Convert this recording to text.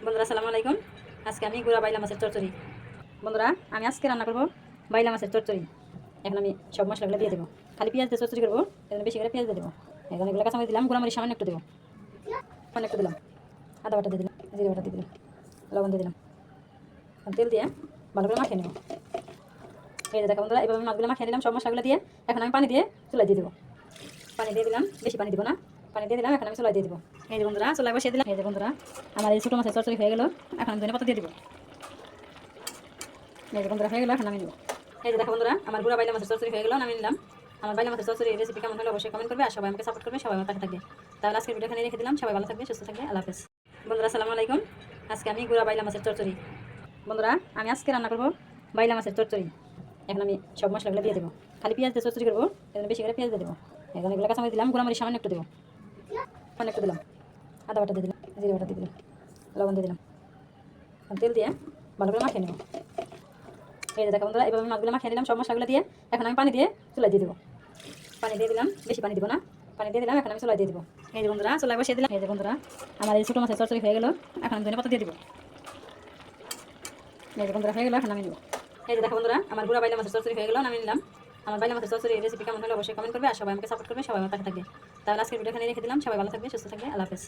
বন্ধুরা আসসালামু আলাইকুম। আজকে আমি গুঁড়া বাইলা মাছের চচ্চড়ি। বন্ধুরা আমি আজকে রান্না করব বাইলা মাছের চচ্চড়ি। এখন আমি সব মশলাগুলো দিয়ে দেবো। খালি পেঁয়াজ দিয়ে চচ্চড়ি করবো, এখানে বেশি করে পেঁয়াজ দিয়ে দেবো। এখন এগুলো কাঁচামরিচ দিলাম, গুঁড়ামরিচ সামান্য একটু দেবো, সামান্য একটু দিলাম, আদা বাটা দিয়ে দিলাম, জিরে বাটা দিয়ে দিলাম, লবণ দিয়ে দিলাম, তেল দিয়ে ভালো করে মাখিয়ে নেব। এই যে দেখো বন্ধুরা, এইভাবে মাছগুলো মাখিয়ে নিলাম সব মশলাগুলো দিয়ে। এখন আমি পানি দিয়ে চুলায় দিয়ে দেবো। পানি দিয়ে দিলাম, বেশি পানি দিব না, পানি দিয়ে দিলাম। এখন আমি চুলায় দিয়ে দেবো। এই যে বন্ধুরা চুলায় বসিয়ে দিলাম। এই যে বন্ধুরা আমার এই ছোটো মাছের চচ্চড়ি হয়ে গেল। এখন আমি ধনেপাতা দিয়ে দেবো। এই যে বন্ধুরা হয়ে গেল, এখন নামিয়ে নেব। এই যে দেখো বন্ধুরা আমার গুঁড়া বাইলা মাছের চচ্চড়ি হয়ে গেল, নামিয়ে নিলাম। আমার বাইলা মাছের চচ্চড়ি রেসিপি কেমন হলো অবশ্যই কমেন্ট করবে, আর সবাই আমাকে সাপোর্ট করবে, সবাই আমার পাশে থাকবে। তাহলে আজকের ভিডিও এখানে রেখে দিলাম। সবাই ভালো থাকবে, সুস্থ থাকবে, আল্লাহ হাফেজ। বন্ধুরা আসসালামু আলাইকুম। আজকে আমি গুঁড়া বাইলা মাছের চচ্চড়ি। বন্ধুরা আমি আজকে রান্না করবো বাইলা মাছের চচ্চড়ি। এখন আমি সব মশলাগুলো দিয়ে দেবো। খালি পেঁয়াজ দিয়ে চচ্চড়ি করবো, এখানে বেশি করে পেঁয়াজ দিয়ে দেবো। এখন এগুলো কাঁচামরিচ দিলাম, গুঁড়ামরিচ সামান্য একটু দেবো, সামান্য একটু দিলাম, আদা বাটা দিয়ে দিলাম, জিরে বাটা দিয়ে দিলাম, লবণ দিয়ে দিলাম, তেল দিয়ে ভালো করে মাখিয়ে নেব। এই যে দেখো বন্ধুরা এইভাবে মাছগুলো মাখিয়ে নিলাম সব মশলাগুলো দিয়ে। এখন আমি পানি দিয়ে চুলায় দিয়ে দেবো। পানি দিয়ে দিলাম, বেশি পানি দিব না, পানি দিয়ে দিলাম। এখন আমি চুলায় দিয়ে দেবো। এই যে বন্ধুরা চুলায় বসিয়ে দিলাম। এই যে বন্ধুরা আমার এই ছোটো মাছের চচ্চড়ি হয়ে গেল। এখন আমি ধনেপাতা দিয়ে দেবো। এই যে বন্ধুরা হয়ে গেল, এখন নামিয়ে নেব। এই যে দেখো বন্ধুরা আমার গুঁড়া বাইলা মাছের চচ্চড়ি হয়ে গেল, নামিয়ে নিলাম। আমার বাইলা মাছের চচ্চড়ি রেসিপি কেমন হলো অবশ্যই কমেন্ট করবে, আর সবাই আমাকে সাপোর্ট করবে, সবাই আমার পাশে থাকবে। তাহলে আজকের ভিডিও এখানে রেখে দিলাম। সবাই ভালো থাকবে, সুস্থ থাকবে, আল্লাহ হাফেজ।